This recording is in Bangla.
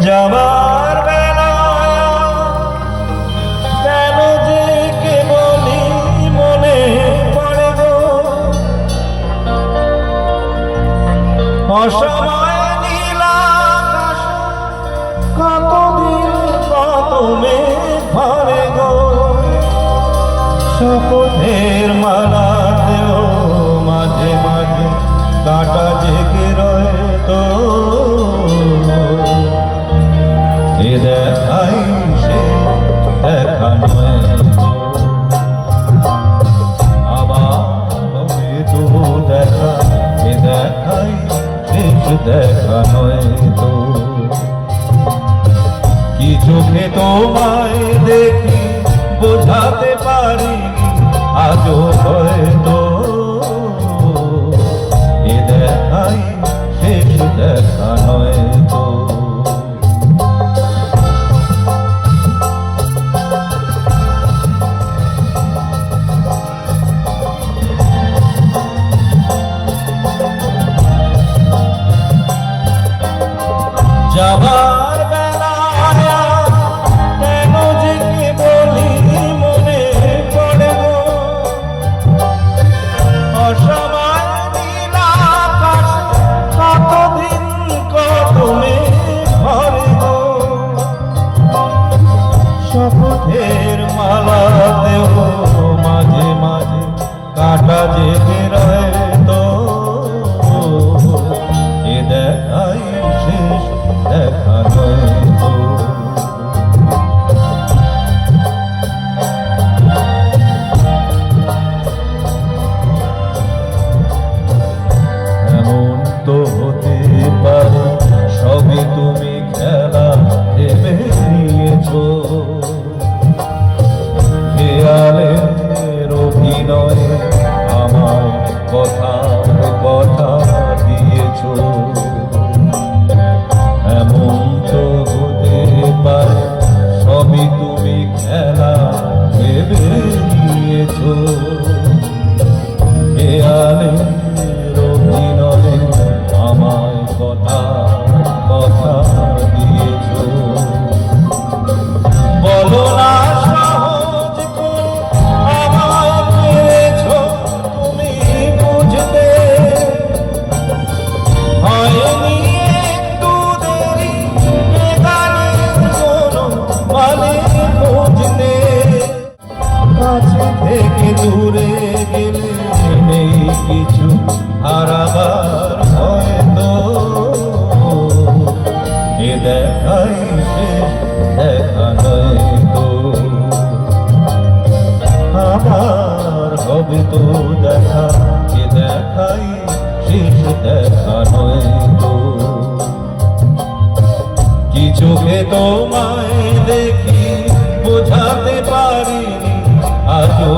যাবার বেলা কেন যে কেবলই মনে পড়ে গো, অসময় নীলাকাশ কতদিন কত মেঘ ভরে গো, শপথের মালাতেও মাঝে মাঝে কাটা জেগে রয়ে তো, এ দেখাই সে দেখা নয় তো, আবার হবে তো দেখা, এ দেখাই শেষ দেখা নয় তো। কি চোখে তোমায় দেখি বোঝাতে পারিনি আজও হয়তো, এ দেখাই শেষ দেখা নয় তো। যাবার বেলায় কেন যে কেবলই মনে পড়ে গো, অসময় নীলাকাশ কতদিন কত মেঘ ভরে গো, শপথের মালাতেও মাঝে মাঝে কাটা জেগে রয়ে তো, এ দেখাই শেষ দেখা নয় তো। এমন তো হতে পারে সবই তুমি খেলা ভেবে নিয়েছো, খেয়ালের অভিনয়ে আমার কথা কথা দিয়েছো, এমন তো হতে পারে সবই তুমি খেলা ভেবে নিয়েছো, খেয়ালের অভিনয়ে আমায় কথা কথা দিয়েছো। বলো না সহজ করে আমায় পেরেছো তুমি বুঝতে, হয়নি একটু দেরি এ গানের কোনো মানে বুঝতে, কাছে থেকে দূরে গেলে নেই কিছু হারাবার হয়তো, এ দেখাই শেষ দেখা নয় তো, আবার হবে তো দেখা, এ দেখাই শেষ দেখা নয় তো। কি চোখে তোমায় দেখি বোঝাতে পারিনি আজও